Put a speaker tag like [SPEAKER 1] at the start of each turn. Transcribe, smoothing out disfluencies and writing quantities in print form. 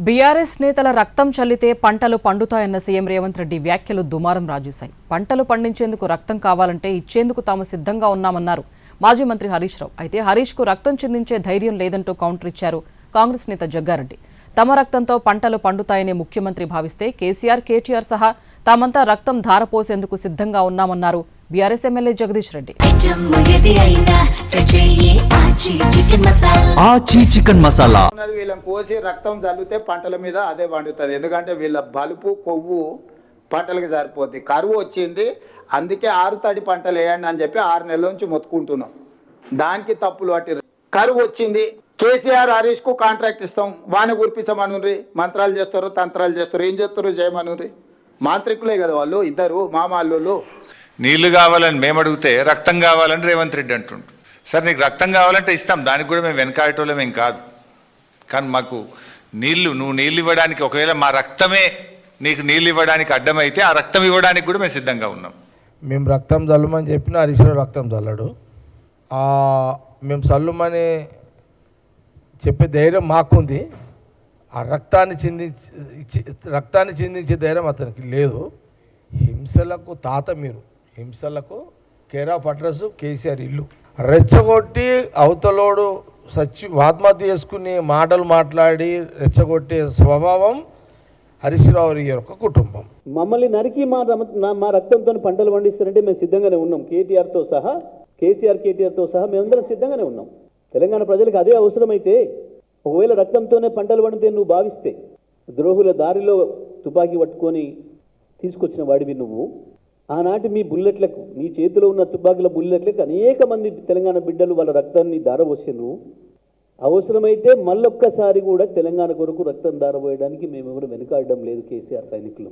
[SPEAKER 1] BRS నేతల రక్తం చల్లితే పంటలు పండుతాయన్న సీఎం రేవంత్ రెడ్డి వ్యాఖ్యలు దుమారం రాజేశాయి. పంటలు పండించేందుకు రక్తం కావాలంటే ఇచ్చేందుకు తాము సిద్ధంగా ఉన్నామన్నారు మాజీ మంత్రి హరీష్ రావు. అయితే హరీష్ కు రక్తం చిందించే ధైర్యం లేదంటూ కౌంటర్ ఇచ్చారు కాంగ్రెస్ నేత జగ్గారెడ్డి. తమ రక్తంతో పంటలు పండుతాయని ముఖ్యమంత్రి భావిస్తే కేసీఆర్, కేటీఆర్ సహా తామంతా రక్తం ధారపోసేందుకు సిద్ధంగా ఉన్నామన్నారు BRS MLA Jagadish Reddy.
[SPEAKER 2] Chicken masala
[SPEAKER 3] వీళ్ళని కోసి రక్తం చల్లితే పంటల మీద అదే పండుతుంది. ఎందుకంటే వీళ్ళ బలుపు కొవ్వు పంటలకు సరిపోద్ది. కరువు వచ్చింది, అందుకే 6 తడి పంటలు వేయండి అని చెప్పి 6 నెలల నుంచి మొత్తుకుంటున్నాం. దానికి తప్పులు అట్టి కరువు వచ్చింది. కేసీఆర్, హరీష్ కు కాంట్రాక్ట్ ఇస్తాం, వాని గుర్పించమనుర్రి. మంత్రాలు చేస్తారు, తంత్రాలు చేస్తారు, ఏం చేస్తారు చేయమనుర్రి. మాంత్రికులే కదా వాళ్ళు, ఇద్దరు మామాళ్ళు.
[SPEAKER 4] నీళ్లు కావాలని మేము అడిగితే రక్తం కావాలని రేవంత్ రెడ్డి అంటుండు. సార్, నీకు రక్తం కావాలంటే ఇస్తాం, దానికి కూడా మేము వెనకాడటోళ్ళం ఏం కాదు. కానీ మాకు నువ్వు నీళ్ళు ఇవ్వడానికి, ఒకవేళ మా రక్తమే నీకు నీళ్ళు ఇవ్వడానికి అడ్డమైతే ఆ రక్తం ఇవ్వడానికి కూడా మేము సిద్ధంగా ఉన్నాం.
[SPEAKER 5] మేము రక్తం చల్లమని చెప్పిన హరీశ్రావు రక్తం చల్లడు. మేము చల్లుమని చెప్పే ధైర్యం మాకుంది. ఆ రక్తాన్ని చిందించే ధైర్యం అతనికి లేదు. హింసలకు తాత మీరు, హింసలకు కేర్ ఆఫ్ అడ్రస్ కేసీఆర్ ఇల్లు. రెచ్చగొట్టి అవతలోడు ఆత్మహత్య చేసుకుని మాటలు మాట్లాడి రెచ్చగొట్టే స్వభావం హరీష్ రావు యొక్క కుటుంబం.
[SPEAKER 6] మమ్మల్ని నరికి మా రక్తంతో పంటలు పండిస్తారంటే మేము సిద్ధంగానే ఉన్నాం. కేటీఆర్తో సహా, కేటీఆర్తో సహా మేమందరం సిద్ధంగానే ఉన్నాం. తెలంగాణ ప్రజలకు అదే అవసరమైతే, ఒకవేళ రక్తంతోనే పంటలు పండితే నువ్వు భావిస్తే, ద్రోహుల దారిలో తుపాకీ పట్టుకొని తీసుకొచ్చిన వాడివి నువ్వు. ఆనాటి మీ బుల్లెట్లకు, నీ చేతిలో ఉన్న తుపాకీల బుల్లెట్లకు అనేక మంది తెలంగాణ బిడ్డలు వాళ్ళ రక్తాన్ని దారపోసినారు. అవసరమైతే మళ్ళొక్కసారి కూడా తెలంగాణ కొరకు రక్తం దారపోయడానికి మేమెవరు వెనుకాడడం లేదు కేసీఆర్ సైనికులు.